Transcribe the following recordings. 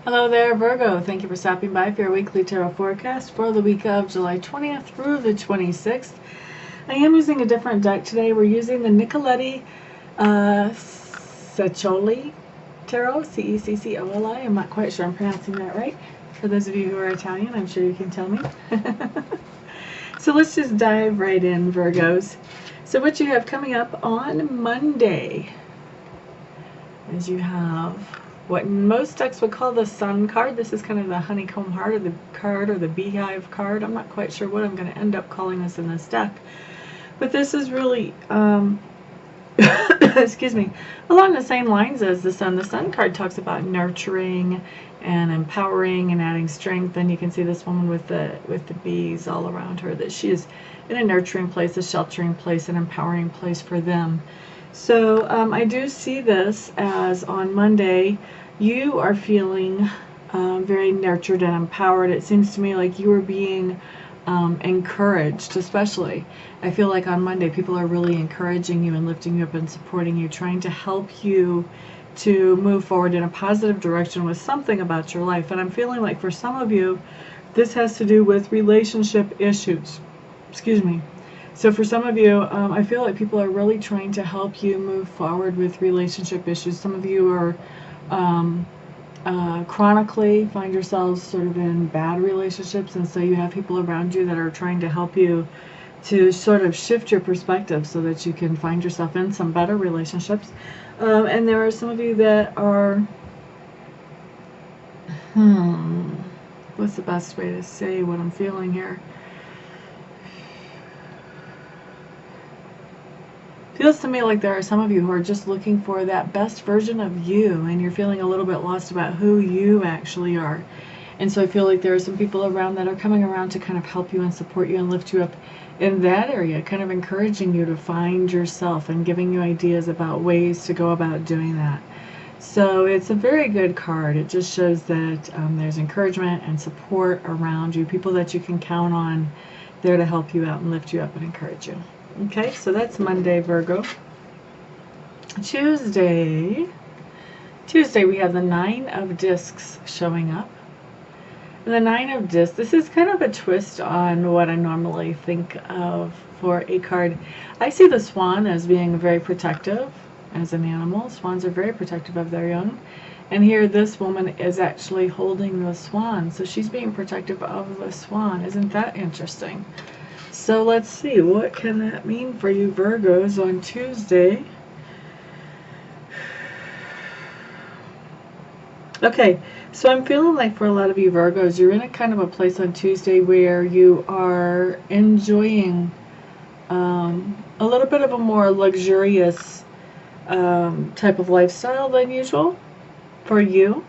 Hello there, Virgo. Thank you for stopping by for your weekly tarot forecast for the week of July 20th through the 26th. I am using a different deck today. We're using the Nicoletti Ceccioli Tarot, Ceccoli. I'm not quite sure I'm pronouncing that right. For those of you who are Italian, I'm sure you can tell me. So let's just dive right in, Virgos. So what you have coming up on Monday is you have what most decks would call the Sun card. This is kind of the honeycomb heart, or the card, or the beehive card. I'm not quite sure what I'm going to end up calling this in this deck. But this is really, excuse me, along the same lines as the Sun. The Sun card talks about nurturing and empowering and adding strength. And you can see this woman with the bees all around her, that she is in a nurturing place, a sheltering place, an empowering place for them. So I do see this as on Monday you are feeling very nurtured and empowered. It seems to me like you are being encouraged, especially. I feel like on Monday people are really encouraging you and lifting you up and supporting you, trying to help you to move forward in a positive direction with something about your life. And I'm feeling like for some of you this has to do with relationship issues. Excuse me. So for some of you, I feel like people are really trying to help you move forward with relationship issues. Some of you are chronically find yourselves sort of in bad relationships, and so you have people around you that are trying to help you to sort of shift your perspective so that you can find yourself in some better relationships. And there are some of you that are, what's the best way to say what I'm feeling here? Feels to me like there are some of you who are just looking for that best version of you, and you're feeling a little bit lost about who you actually are. And so I feel like there are some people around that are coming around to kind of help you and support you and lift you up in that area, kind of encouraging you to find yourself and giving you ideas about ways to go about doing that. So it's a very good card. It just shows that there's encouragement and support around you, people that you can count on there to help you out and lift you up and encourage you. Okay, so that's Monday, Virgo. Tuesday we have the Nine of Discs showing up. And the Nine of Discs, this is kind of a twist on what I normally think of for a card. I see the swan as being very protective as an animal. Swans are very protective of their young. And here this woman is actually holding the swan, so she's being protective of the swan. Isn't that interesting? So let's see, what can that mean for you Virgos on Tuesday? Okay, so I'm feeling like for a lot of you Virgos, you're in a kind of a place on Tuesday where you are enjoying a little bit of a more luxurious type of lifestyle than usual for you.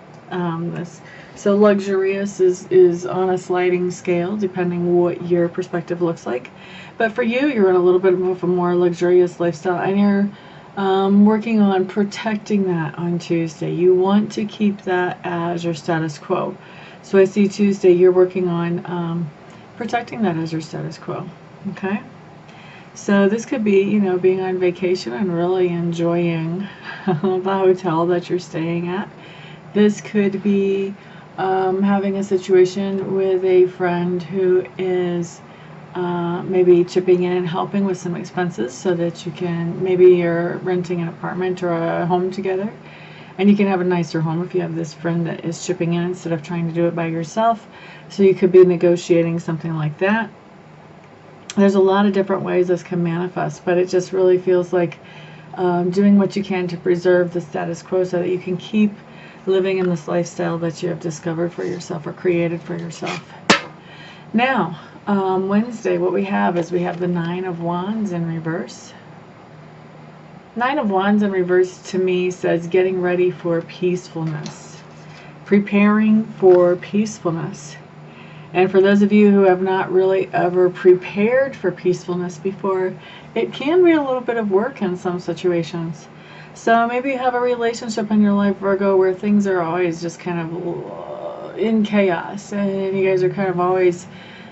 So luxurious is on a sliding scale depending what your perspective looks like. But for you, you're in a little bit of a more luxurious lifestyle, and you're working on protecting that on Tuesday. You want to keep that as your status quo. So I see Tuesday you're working on protecting that as your status quo. Okay? So this could be, you know, being on vacation and really enjoying the hotel that you're staying at. This could be having a situation with a friend who is maybe chipping in and helping with some expenses so that you can, maybe you're renting an apartment or a home together, and you can have a nicer home if you have this friend that is chipping in instead of trying to do it by yourself. So you could be negotiating something like that. There's a lot of different ways this can manifest, but it just really feels like doing what you can to preserve the status quo so that you can keep living in this lifestyle that you have discovered for yourself or created for yourself. Now, Wednesday, what we have is we have the Nine of Wands in reverse. Nine of Wands in reverse to me says getting ready for peacefulness, preparing for peacefulness. And for those of you who have not really ever prepared for peacefulness before, it can be a little bit of work in some situations. So maybe you have a relationship in your life, Virgo, where things are always just kind of in chaos, and you guys are kind of always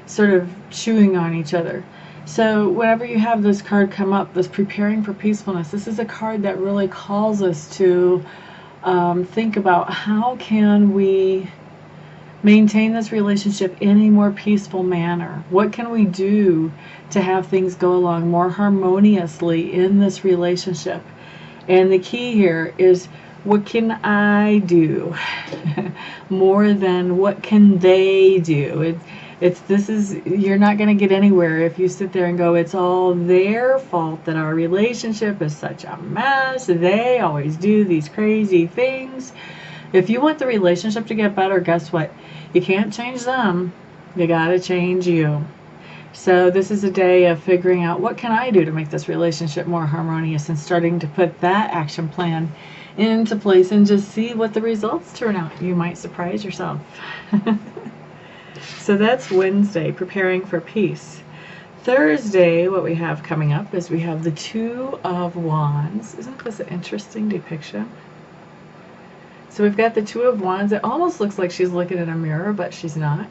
sort of chewing on each other. So whenever you have this card come up, this preparing for peacefulness, this is a card that really calls us to think about how can we maintain this relationship in a more peaceful manner. What can we do to have things go along more harmoniously in this relationship? And the key here is, what can I do more than what can they do? You're not going to get anywhere if you sit there and go, it's all their fault that our relationship is such a mess. They always do these crazy things. If you want the relationship to get better, guess what? You can't change them. You got to change you. So this is a day of figuring out, what can I do to make this relationship more harmonious, and starting to put that action plan into place and just see what the results turn out. You might surprise yourself. So that's Wednesday, preparing for peace. Thursday, what we have coming up is we have the Two of Wands. Isn't this an interesting depiction? So we've got the Two of Wands. It almost looks like she's looking in a mirror, but she's not.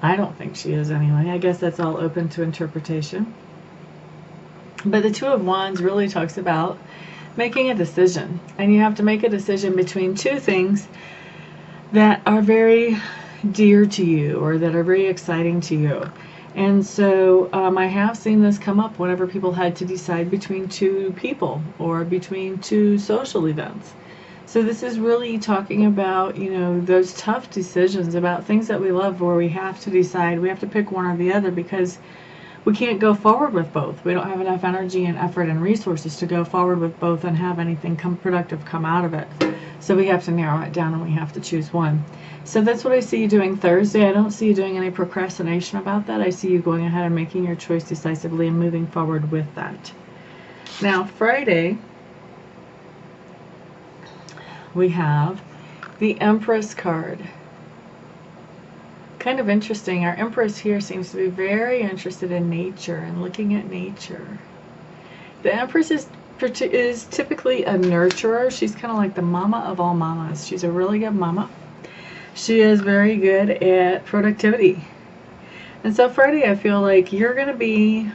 I don't think she is anyway. I guess that's all open to interpretation. But the Two of Wands really talks about making a decision. And you have to make a decision between two things that are very dear to you, or that are very exciting to you. And so I have seen this come up whenever people had to decide between two people or between two social events. So this is really talking about, those tough decisions about things that we love, where we have to decide, we have to pick one or the other, because we can't go forward with both. We don't have enough energy and effort and resources to go forward with both and have anything productive come out of it. So we have to narrow it down, and we have to choose one. So that's what I see you doing Thursday. I don't see you doing any procrastination about that. I see you going ahead and making your choice decisively and moving forward with that. Now, Friday, we have the Empress card. Kind of interesting. Our Empress here seems to be very interested in nature and looking at nature. The Empress is typically a nurturer. She's kind of like the mama of all mamas. She's a really good mama. She is very good at productivity. And so Friday, I feel like you're going to be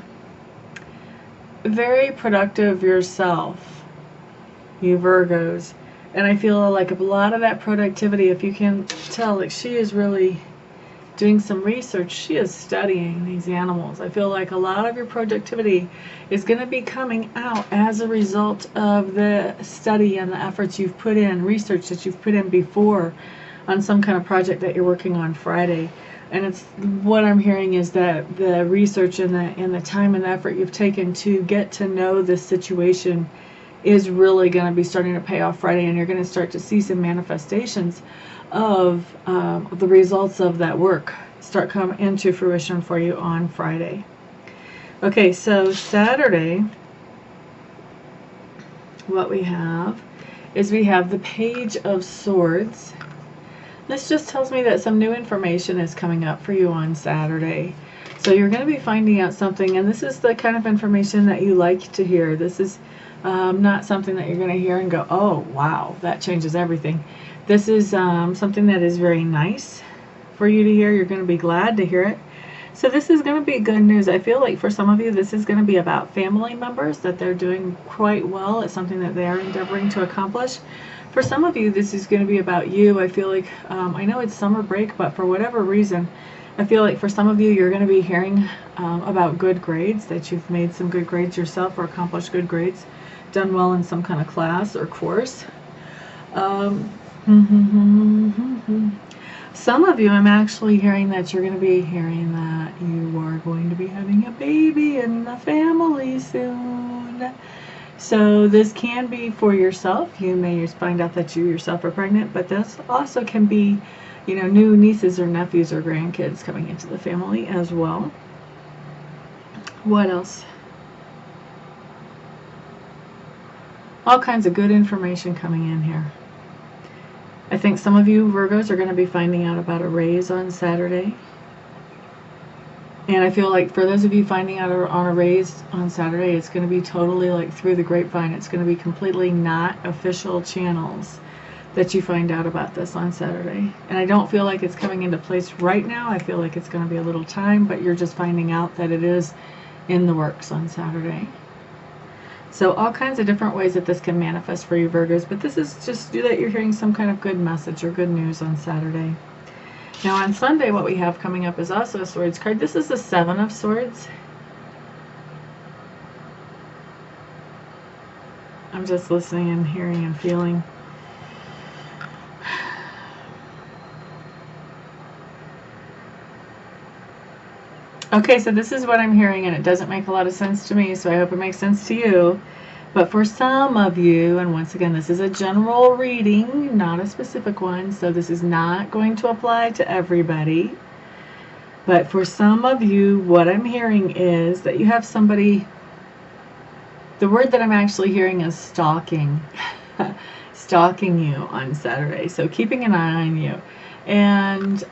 very productive yourself, you Virgos. And I feel like a lot of that productivity, if you can tell, like, she is really doing some research. She is studying these animals. I feel like a lot of your productivity is going to be coming out as a result of the study and the efforts you've put in, research that you've put in before on some kind of project that you're working on Friday. And it's what I'm hearing is that the research and the time and the effort you've taken to get to know this situation is really going to be starting to pay off Friday, and you're going to start to see some manifestations of the results of that work start coming into fruition for you on Friday. Okay, so Saturday, what we have is we have the Page of Swords. This just tells me that some new information is coming up for you on Saturday. So you're going to be finding out something, and this is the kind of information that you like to hear. This is not something that you're going to hear and go, oh, wow, that changes everything. This is something that is very nice for you to hear. You're going to be glad to hear it. So this is going to be good news. I feel like for some of you, this is going to be about family members, that they're doing quite well at something that they are endeavoring to accomplish. For some of you, this is going to be about you. I feel like, I know it's summer break, but for whatever reason, I feel like for some of you, you're going to be hearing about good grades, that you've made some good grades yourself or accomplished good grades, done well in some kind of class or course. Some of you, I'm actually hearing that you're going to be hearing that you are going to be having a baby in the family soon. So this can be for yourself. You may find out that you yourself are pregnant, but this also can be, new nieces or nephews or grandkids coming into the family as well. What else? All kinds of good information coming in here. I think some of you Virgos are going to be finding out about a raise on Saturday. And I feel like for those of you finding out on a raise on Saturday, it's going to be totally like through the grapevine. It's going to be completely not official channels that you find out about this on Saturday. And I don't feel like it's coming into place right now. I feel like it's going to be a little time, but you're just finding out that it is in the works on Saturday. So all kinds of different ways that this can manifest for you, Virgos, but this is just that you're hearing some kind of good message or good news on Saturday. Now on Sunday, what we have coming up is also a Swords card. This is the Seven of Swords. I'm just listening and hearing and feeling. Okay, so this is what I'm hearing, and it doesn't make a lot of sense to me, so I hope it makes sense to you. But for some of you, and once again, this is a general reading, not a specific one, so this is not going to apply to everybody. But for some of you, what I'm hearing is that you have somebody, the word that I'm actually hearing is stalking, stalking you on Saturday, so keeping an eye on you. And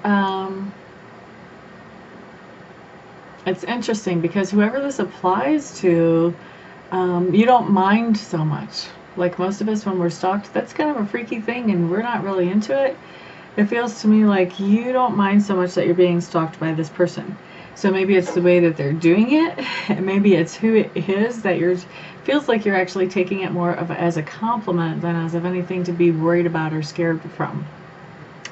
it's interesting because whoever this applies to, you don't mind so much. Like most of us, when we're stalked, that's kind of a freaky thing and we're not really into it. It feels to me like you don't mind so much that you're being stalked by this person. So maybe it's the way that they're doing it, and maybe it's who it is that feels like you're actually taking it more of as a compliment than as of anything to be worried about or scared from.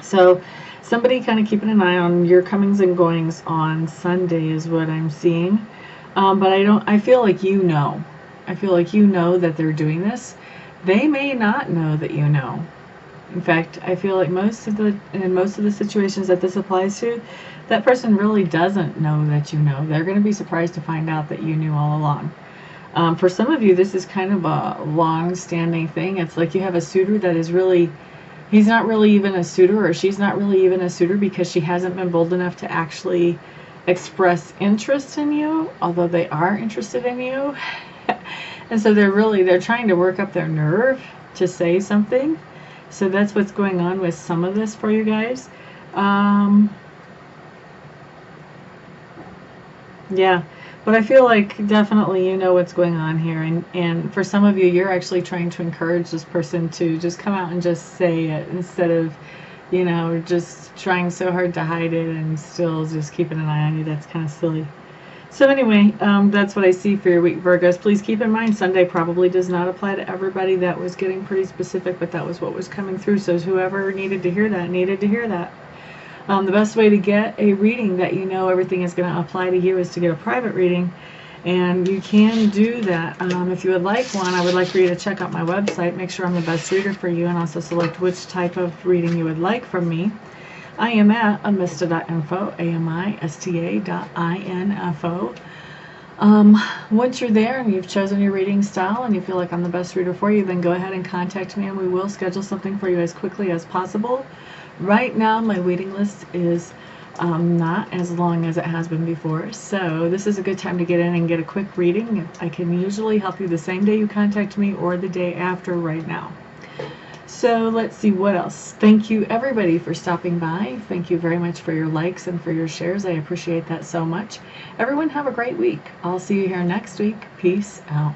So somebody kind of keeping an eye on your comings and goings on Sunday is what I'm seeing. But I feel like you know. I feel like you know that they're doing this. They may not know that you know. In fact, I feel like in most of the situations that this applies to, that person really doesn't know that you know. They're going to be surprised to find out that you knew all along. For some of you, this is kind of a long-standing thing. It's like you have a suitor that is really, he's not really even a suitor, or she's not really even a suitor because she hasn't been bold enough to actually express interest in you, although they are interested in you. And so they're trying to work up their nerve to say something. So that's what's going on with some of this for you guys. Yeah, but I feel like definitely you know what's going on here, and for some of you, you're actually trying to encourage this person to just come out and just say it instead of, you know, just trying so hard to hide it and still just keeping an eye on you. That's kind of silly. So anyway, that's what I see for your week, Virgos. Please keep in mind, Sunday probably does not apply to everybody. That was getting pretty specific, but that was what was coming through. So whoever needed to hear that, needed to hear that. The best way to get a reading that you know everything is going to apply to you is to get a private reading. And you can do that. If you would like one, I would like for you to check out my website, make sure I'm the best reader for you, and also select which type of reading you would like from me. I am at amista.info, amista.info. Once you're there and you've chosen your reading style and you feel like I'm the best reader for you, then go ahead and contact me and we will schedule something for you as quickly as possible. Right now, my waiting list is not as long as it has been before, so this is a good time to get in and get a quick reading. I can usually help you the same day you contact me or the day after right now. So let's see what else. Thank you everybody for stopping by. Thank you very much for your likes and for your shares. I appreciate that so much. Everyone have a great week. I'll see you here next week. Peace out.